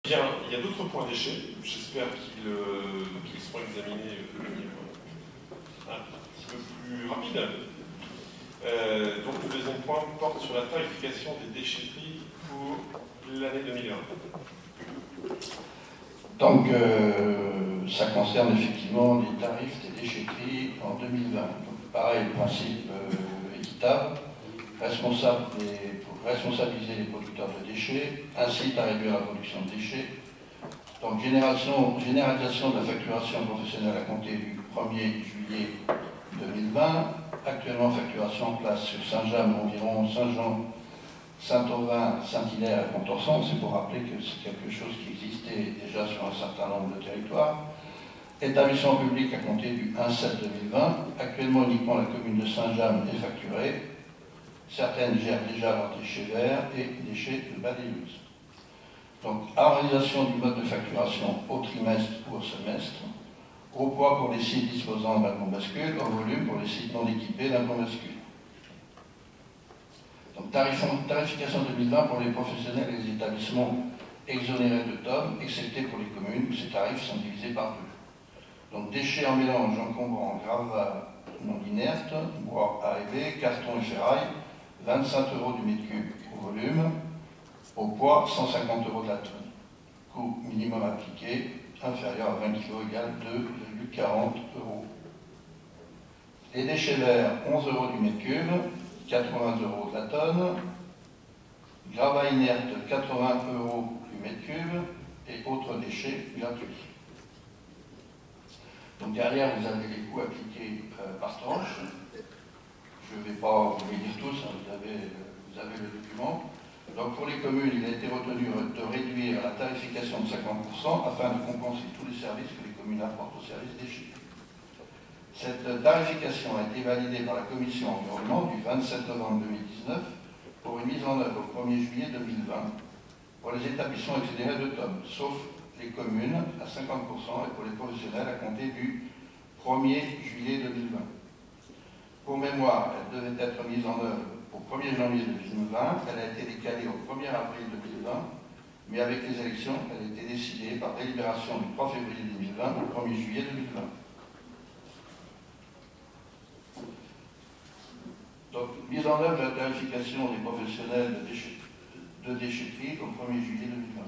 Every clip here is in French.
Bien, il y a d'autres points déchets. J'espère qu'ils seront examinés de manière un petit peu plus rapide. Donc le deuxième point porte sur la tarification des déchetteries pour l'année 2020. Donc ça concerne effectivement les tarifs des déchetteries en 2020. Donc, pareil, le principe équitable, pour responsabiliser les producteurs de déchets, incite à réduire la production de déchets. Donc généralisation de la facturation professionnelle à compter du 1er juillet 2020. Actuellement, facturation en place sur Saint-James, environ Saint-Jean, Saint-Auvin, Saint-Hilaire et Pontorson. C'est pour rappeler que c'est quelque chose qui existait déjà sur un certain nombre de territoires. Établissement public à compter du 1/7/2020. Actuellement, uniquement la commune de Saint-James est facturée. Certaines gèrent déjà leurs déchets verts et déchets de balayeuses. Donc, harmonisation du mode de facturation au trimestre ou au semestre. Au poids pour les sites disposant d'un pont bascule, au volume pour les sites non équipés d'un pont bascule. Donc, tarification 2020 pour les professionnels et les établissements exonérés de TOM, excepté pour les communes où ces tarifs sont divisés par deux. Donc, déchets en mélange encombrant gravat non inerte, bois A et B, carton et ferraille, 25 € du mètre cube au volume, au poids 150 € de la tonne. Coût minimum appliqué inférieur à 20 kg égale 2,40 €. Les déchets verts, 11 € du mètre cube, 80 € de la tonne. Gravat inerte, 80 € du mètre cube et autres déchets gratuits. Donc derrière, vous avez les coûts appliqués par tranche. Je ne vais pas vous les lire tous, hein, vous avez le document. Donc pour les communes, il a été retenu de réduire la tarification de 50% afin de compenser tous les services que les communes apportent aux services déchets. Cette tarification a été validée par la Commission environnement du 27 novembre 2019 pour une mise en œuvre au 1er juillet 2020 pour les établissements exonérés de TOM, sauf les communes à 50% et pour les professionnels à compter du 1er juillet 2020. Pour mémoire, elle devait être mise en œuvre au 1er janvier 2020, elle a été décalée au 1er avril 2020, mais avec les élections, elle a été décidée par délibération du 3 février 2020 au 1er juillet 2020. Donc, mise en œuvre de la tarification des professionnels de déchetterie au 1er juillet 2020.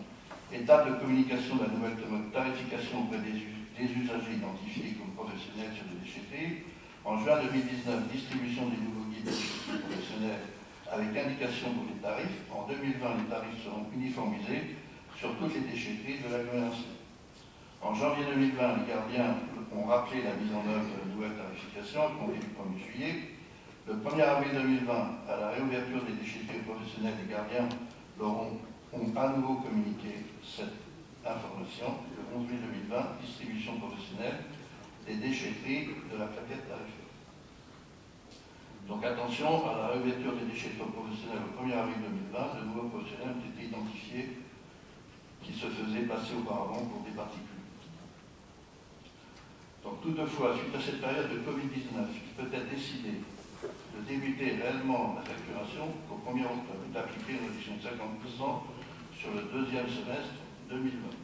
Étape de communication de la nouvelle tarification auprès des usagers identifiés comme professionnels sur les déchetteries. En juin 2019, distribution des nouveaux guides de déchetterie professionnels avec indication pour les tarifs. En 2020, les tarifs seront uniformisés sur toutes les déchetteries de l'agglomération. En janvier 2020, les gardiens ont rappelé la mise en œuvre de la nouvelle tarification à compter du 1er juillet. Le 1er avril 2020, à la réouverture des déchetteries professionnelles, les gardiens ont à nouveau communiqué cette information. Le 11 mai 2020, distribution professionnelle des déchetteries de la plaquette tarifaire. Donc attention, à la réouverture des déchetteries professionnelles au 1er avril 2020, de nouveaux professionnels ont été identifiés qui se faisaient passer auparavant pour des particuliers. Donc toutefois, suite à cette période de Covid-19, il peut être décidé de débuter réellement la facturation qu'au 1er octobre, d'appliquer une réduction de 50% sur le deuxième semestre 2020.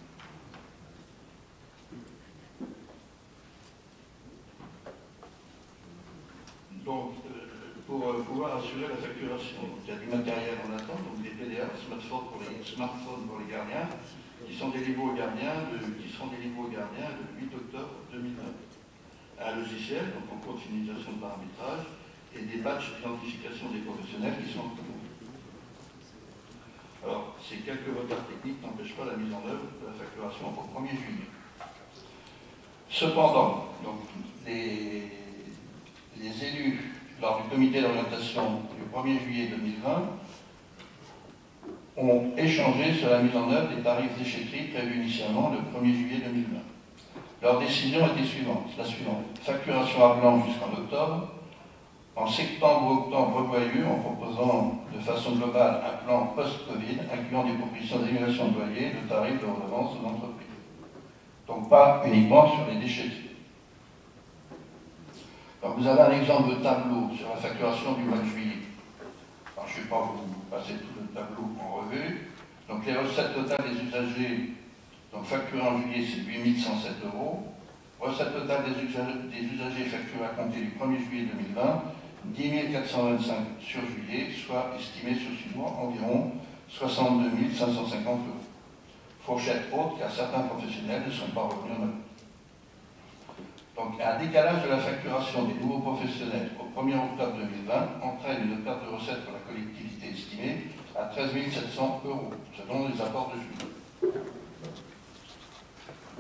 Donc, pour pouvoir assurer la facturation, il y a du matériel en attente, donc des PDA, smartphones pour les gardiens, qui seront délivrés aux gardiens le 8 octobre 2020. Un logiciel, donc en cours de finalisation de paramétrage, et des badges d'identification des professionnels qui sont en cours. Alors, ces quelques retards techniques n'empêchent pas la mise en œuvre de la facturation au 1er juillet. Cependant, donc, les élus, lors du comité d'orientation du 1er juillet 2020, ont échangé sur la mise en œuvre des tarifs déchetterie prévus initialement le 1er juillet 2020. Leur décision était la suivante. Facturation à blanc jusqu'en octobre. En septembre-octobre, revoyure en proposant de façon globale un plan post-Covid incluant des propositions d'annulation de loyer, de tarifs de redevance aux entreprises. Donc pas uniquement sur les déchetteries. Alors vous avez un exemple de tableau sur la facturation du mois de juillet. Alors, je ne vais pas vous passer tout le tableau en revue. Donc les recettes totales des usagers Donc facturé en juillet, c'est 8 107 €. Recette totale des usagers facturés à compter du 1er juillet 2020, 10 425 sur juillet, soit estimé sur 6 mois environ 62 550 €. Fourchette haute car certains professionnels ne sont pas revenus en œuvre. Donc un décalage de la facturation des nouveaux professionnels au 1er octobre 2020 entraîne une perte de recettes pour la collectivité estimée à 13 700 €, selon les apports de juillet.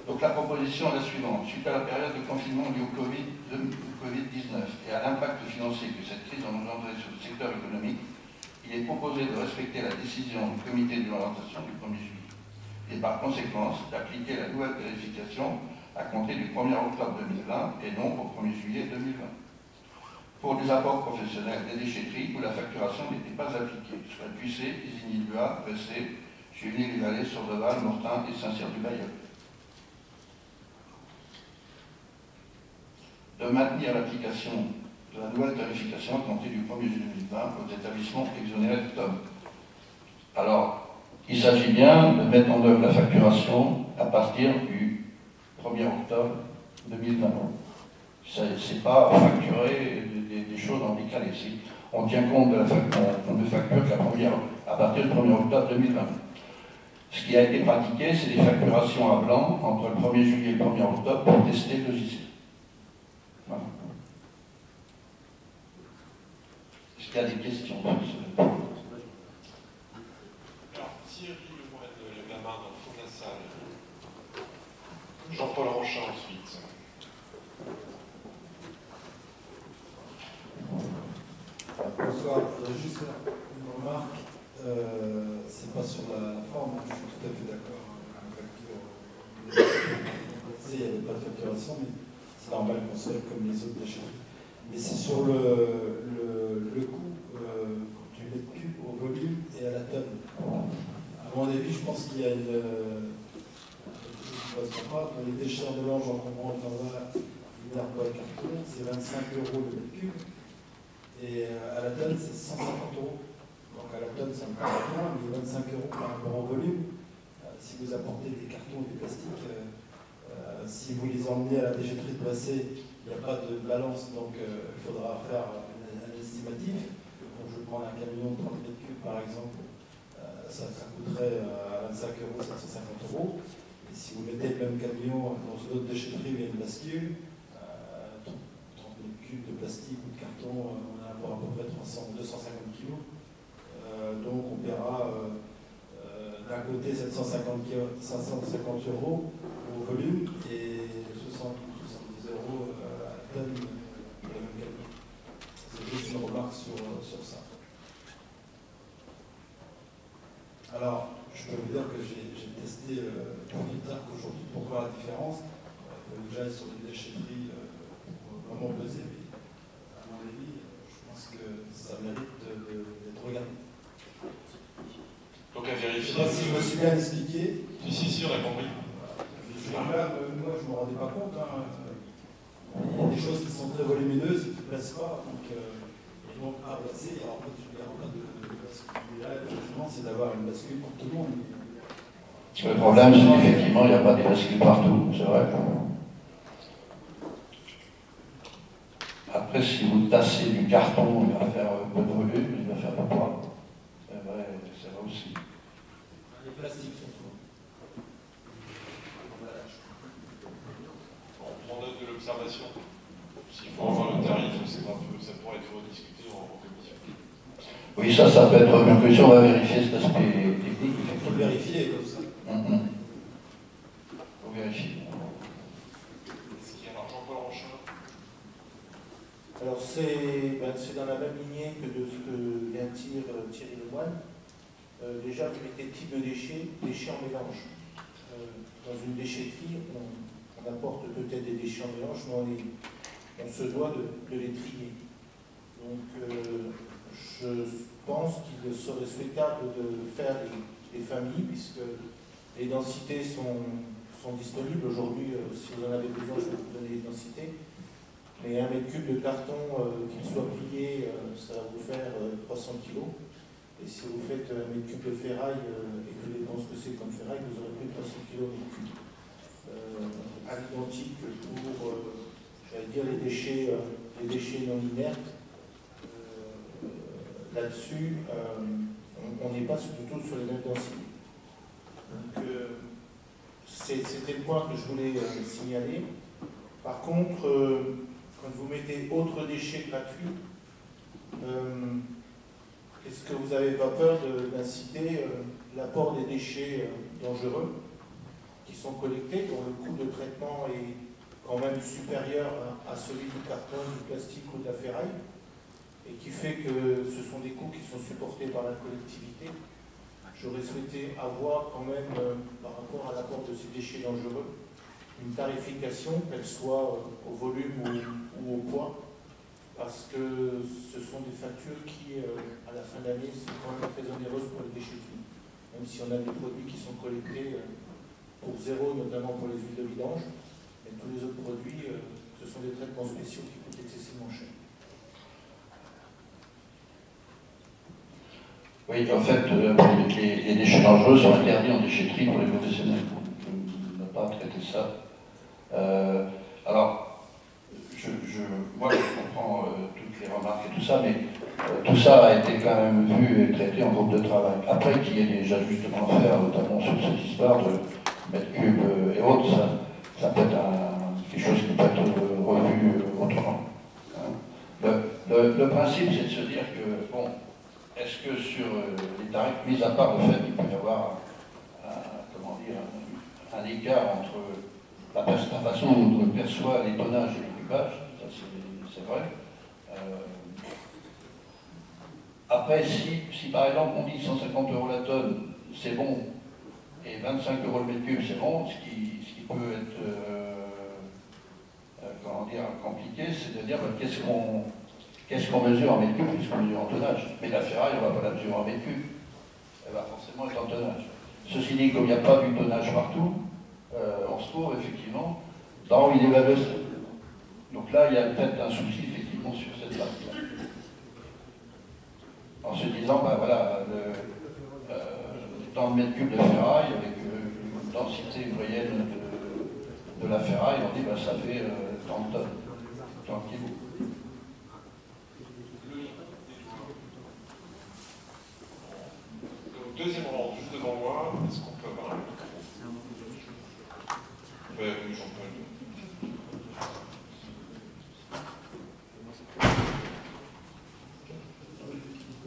Donc la proposition est la suivante. Suite à la période de confinement liée au Covid-19 et à l'impact financier que cette crise a engendré sur le secteur économique, il est proposé de respecter la décision du comité de l'orientation du 1er juillet et par conséquence d'appliquer la nouvelle tarification à compter du 1er octobre 2020 et non au 1er juillet 2020. Pour les apports professionnels des déchetteries où la facturation n'était pas appliquée, soit Puissé, Isigny-Lua, Bessé, Chevigny-les-Vallées, Sourdeval, Mortain et Saint-Cyr-du-Bailleul. De maintenir l'application de la nouvelle tarification à compter du 1er juillet 2020 aux établissements exonérés d'octobre. Alors, il s'agit bien de mettre en œuvre la facturation à partir du 1er octobre 2020. Ce n'est pas facturer des choses en décalé. On tient compte de la facture à partir du 1er octobre 2020. Ce qui a été pratiqué, c'est des facturations à blanc entre le 1er juillet et le 1er octobre pour tester le logiciel. Voilà. Est-ce qu'il y a des questions sur ce... Alors, Thierry Lemoine lève la main dans le fond de la salle. Jean-Paul Ronchin ensuite. Bonsoir, je voudrais juste faire une remarque. C'est pas sur la forme, je suis tout à fait d'accord avec la facture. Il n'y avait pas de facturation, mais c'est normal qu'on soit comme les autres déchets. Mais c'est sur le coût du mètre cube au volume et à la tonne. À mon avis, je pense qu'il y a pour les déchets en mélange en combrant linéaire pour le carton, c'est 25 € le mètre cube. Et à la tonne, c'est 150 €. Donc à la tonne, ça me paraît bien, mais 25 € par rapport au volume. Si vous apportez des cartons ou des plastiques, si vous les emmenez à la déchetterie de Boissé, il n'y a pas de balance, donc il faudra faire un estimatif. Donc je prends un camion de 30 m3 par exemple, ça coûterait à 25 €, 750 €. Et si vous mettez le même camion dans une autre déchetterie où il y a une bascule, 30 m3 de plastique ou de carton, on a pour à peu près 250 kg. Donc on paiera d'un côté 550 € au volume et 70 € à la tonne de la même camion. C'est juste une remarque sur ça. Alors, je peux vous dire que j'ai testé plus tard qu'aujourd'hui pour voir la différence. Déjà sur les déchetteries pour vraiment peser, mais à mon avis, je pense que ça mérite d'être regardé. Donc à vérifier. Je ne sais pas si je me suis bien expliqué. Si, on a compris. Moi, je ne me rendais pas compte. Hein. Il y a des choses qui sont très volumineuses qui ne plaisent pas. Donc à placer, alors en fait, je ne garde pas de bascule. Mais là, effectivement, c'est d'avoir une bascule pour tout le monde. Le problème, c'est qu'effectivement, il n'y a pas de bascule partout, c'est vrai. Après, si vous tassez du carton, il va faire peu de volume, il va faire de poids. C'est vrai aussi. Les plastiques surtout. On prend note de l'observation. S'il faut avoir le tarif, ça pourrait être rediscuté en commission. Oui, ça peut être une question, on va vérifier cet aspect technique. Il faut le vérifier comme ça. Il faut vérifier. Alors Jean-Paul Ronchin. Alors c'est dans la même lignée que de ce que vient de dire Thierry Lemoine. Déjà, vous mettez type de déchets en mélange. Dans une déchetterie, on apporte peut-être des déchets en mélange, mais on se doit de les trier. Donc je pense qu'il serait souhaitable de faire des familles, puisque les densités sont disponibles. Aujourd'hui, si vous en avez besoin, je vais vous donner les densités. Mais 1 m3 de carton, qu'il soit plié, ça va vous faire 300 kg. Et si vous faites 1 m3 de ferraille et que vous dépensez ce que c'est comme ferraille, vous aurez plus de 300 kg de m3. à l'identique pour, j'allais dire, les déchets non inertes. Là-dessus, on n'est pas du tout sur les mêmes densités. Donc, c'était le point que je voulais signaler. Par contre, quand vous mettez autres déchets gratuits, est-ce que vous n'avez pas peur d'inciter l'apport des déchets dangereux qui sont collectés, dont le coût de traitement est quand même supérieur à celui du carton, du plastique ou de la ferraille, et qui fait que ce sont des coûts qui sont supportés par la collectivité? J'aurais souhaité avoir quand même, par rapport à l'apport de ces déchets dangereux, une tarification, qu'elle soit au volume ou au poids, parce que ce sont des factures qui, à la fin de l'année, sont quand même très onéreuses pour les déchetteries, même si on a des produits qui sont collectés pour zéro, notamment pour les huiles de vidange, mais tous les autres produits, ce sont des traitements spéciaux qui coûtent excessivement cher. Oui, en fait, les déchets dangereux sont interdits en déchetterie pour les professionnels. On n'a pas traité ça. Alors, moi, je comprends toutes les remarques et tout ça, mais tout ça a été quand même vu et traité en groupe de travail. Après qu'il y ait des ajustements à faire, notamment sur cette histoire de mètres cubes et autres, ça peut être quelque chose qui peut être revu autrement. Le principe, c'est de se dire que, bon, est-ce que sur les tarifs, mis à part le fait qu'il peut y avoir un écart entre la façon dont on perçoit les tonnages et l'équipage, ça c'est vrai. Après, si par exemple on dit 150 € la tonne, c'est bon, et 25 € le mètre cube, c'est bon, ce qui peut être compliqué, c'est de dire qu'est-ce qu'on mesure en mètre cube, qu'est-ce qu'on mesure en tonnage. Mais la ferraille, on ne va pas la mesurer en mètre cube, elle va forcément être en tonnage. Ceci dit, comme il n'y a pas du tonnage partout, on se trouve effectivement dans une évaluation. Donc là, il y a peut-être un souci effectivement sur cette partie-là. En se disant, ben voilà, dans le mètre cube de ferraille, avec une densité moyenne de la ferraille, on dit, ben ça fait 30 tonnes, 30 kilos. Deuxième rang, juste devant moi, est-ce qu'on peut avoir un micro? Oui, Jean-Paul.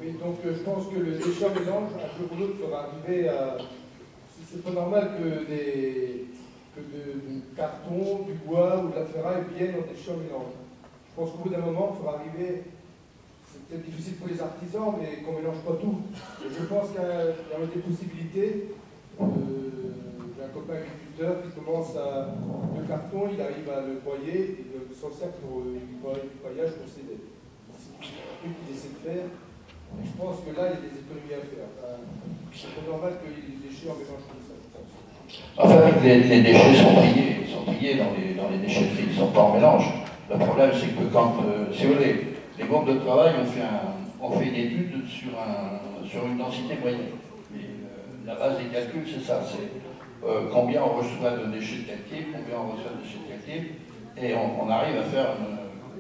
Oui, donc je pense que le déchet en mélange, un jour ou l'autre, va arriver à... C'est pas normal que du carton, du bois ou de la ferraille viennent en déchet en mélange. Je pense qu'au bout d'un moment, il faudra arriver... C'est peut-être difficile pour les artisans, mais qu'on ne mélange pas tout. Et je pense qu'il y a des possibilités. J'ai un copain agriculteur qui commence à... Le carton, il arrive à le broyer, il s'en sert pour du broyage pour ses dettes. C'est un truc qu'il essaie de faire. Et je pense que là, il y a des économies à faire. C'est pas normal que les déchets en mélange comme ça, je pense. En fait, les déchets sont triés dans les déchetteries, ils ne sont pas en mélange. Le problème, c'est que quand, si vous voulez, les groupes de travail ont fait une étude sur une densité moyenne. La base des calculs, c'est ça, c'est combien on reçoit de déchets de quel type, combien on reçoit de déchets de quel type, et on arrive à faire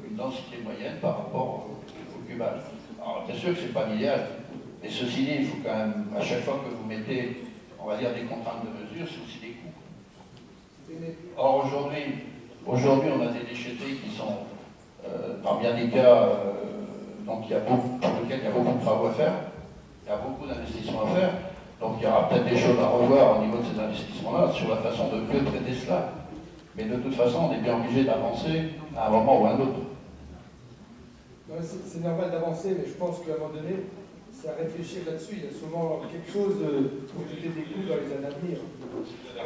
une densité moyenne par rapport au cubage. Alors, bien sûr que ce n'est pas l'idéal, mais ceci dit, il faut quand même, à chaque fois que vous mettez, on va dire, des contraintes de mesure, c'est aussi des coûts. Or, aujourd'hui, on a des déchetteries qui sont, dans bien des cas, pour lesquels il y a beaucoup de travaux à faire, il y a beaucoup d'investissements à faire, donc il y aura peut-être des choses à revoir au niveau de ces investissements-là, sur la façon de mieux traiter cela. Mais de toute façon, on est bien obligé d'avancer à un moment ou à un autre. C'est normal d'avancer, mais je pense qu'à un moment donné, c'est à réfléchir là-dessus. Il y a souvent quelque chose pour éviter des coûts dans les années à venir.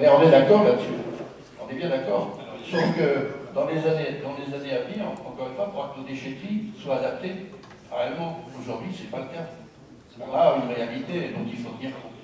Mais on est d'accord là-dessus. On est bien d'accord. Sauf que dans les années à venir, encore une fois, pour que nos déchetteries soient adaptées réellement. Aujourd'hui, ce n'est pas le cas. On a une réalité dont il faut tenir compte.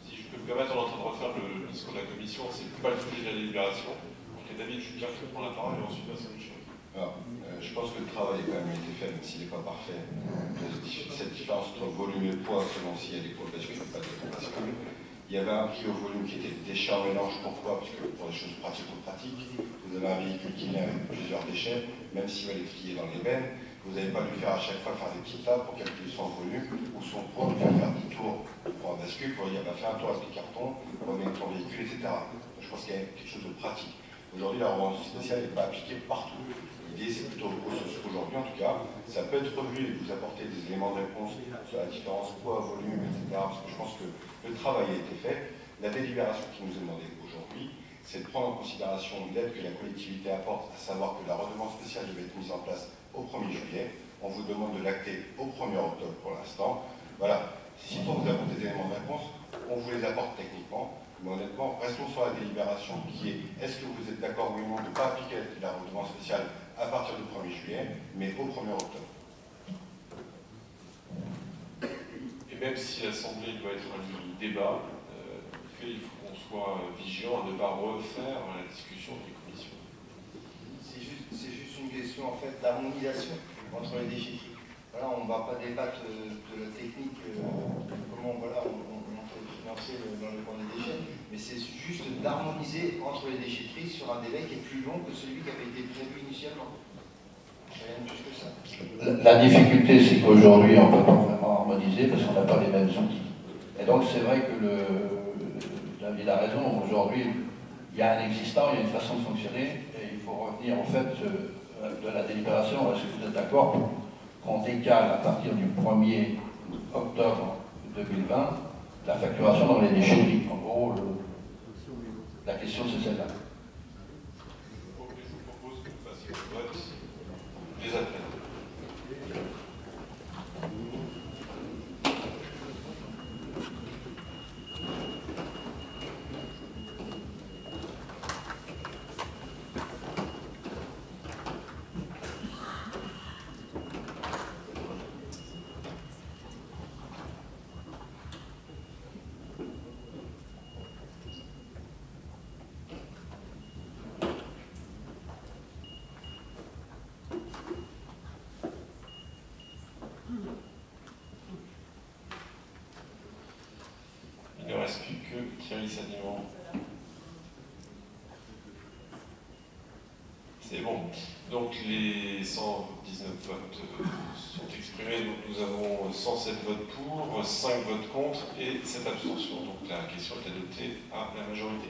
Si je peux me permettre, on est en train de refaire le discours de la commission, c'est pas le sujet de la délibération. Donc, David, je suis bien fait prendre la parole et ensuite passer à autre chose. Alors, je pense que le travail a quand même été fait, même s'il n'est pas parfait. Cette différence entre volume et poids, selon s'il y a des poids bascules ou pas des poids bascules, Il y avait un prix au volume qui était déchets en mélange. Pourquoi? Parce que pour des choses pratico-pratiques, vous avez un véhicule qui vient avec plusieurs déchets, même s'il va les trier dans les bennes, vous n'avez pas dû faire à chaque fois faire des petites tables pour calculer son volume ou son poids, pour faire 10 tours pour un bascule, pour dire, faire un tour avec les cartons, remettre ton véhicule, etc. Donc, je pense qu'il y a quelque chose de pratique. Aujourd'hui, la revente spéciale n'est pas appliquée partout. L'idée, c'est plutôt aujourd'hui, en tout cas, ça peut être revu et vous apporter des éléments de réponse sur la différence poids, volume, etc. Parce que je pense que le travail a été fait. La délibération qui nous est demandée aujourd'hui, c'est de prendre en considération l'aide que la collectivité apporte, à savoir que la redevance spéciale devait être mise en place au 1er juillet. On vous demande de l'acter au 1er octobre pour l'instant. Voilà. S'il faut vous apporter des éléments de réponse, on vous les apporte techniquement. Mais honnêtement, restons sur la délibération qui est-ce que vous êtes d'accord ou non de ne pas appliquer la redevance spéciale à partir du 1er juillet, mais au 1er octobre. Et même si l'Assemblée doit être un débat, il faut qu'on soit vigilant à ne pas refaire la discussion des commissions. C'est juste une question en fait d'harmonisation entre les déchetteries. Voilà, on ne va pas débattre de la technique, comment voilà, on peut financer dans le point des déchets, mais c'est juste d'harmoniser entre les déchetteries sur un délai qui est plus long que celui qui avait été prévu initialement. Rien de plus que ça. La difficulté, c'est qu'aujourd'hui, on ne peut pas vraiment harmoniser parce qu'on n'a pas les mêmes outils. Et donc, c'est vrai que David a raison. Aujourd'hui, il y a un existant, il y a une façon de fonctionner, et il faut revenir au fait de la délibération. Est-ce que vous êtes d'accord qu'on décale à partir du 1er octobre 2020 la facturation dans les déchetteries? En gros, la question c'est celle-là. Je vous propose que vous fassiez le vote des après. Il ne reste plus que Thierry Sadimant. C'est bon. Donc les 119 votes sont exprimés. Donc nous avons 107 votes pour, 5 votes contre et 7 abstentions. Donc la question est adoptée à la majorité.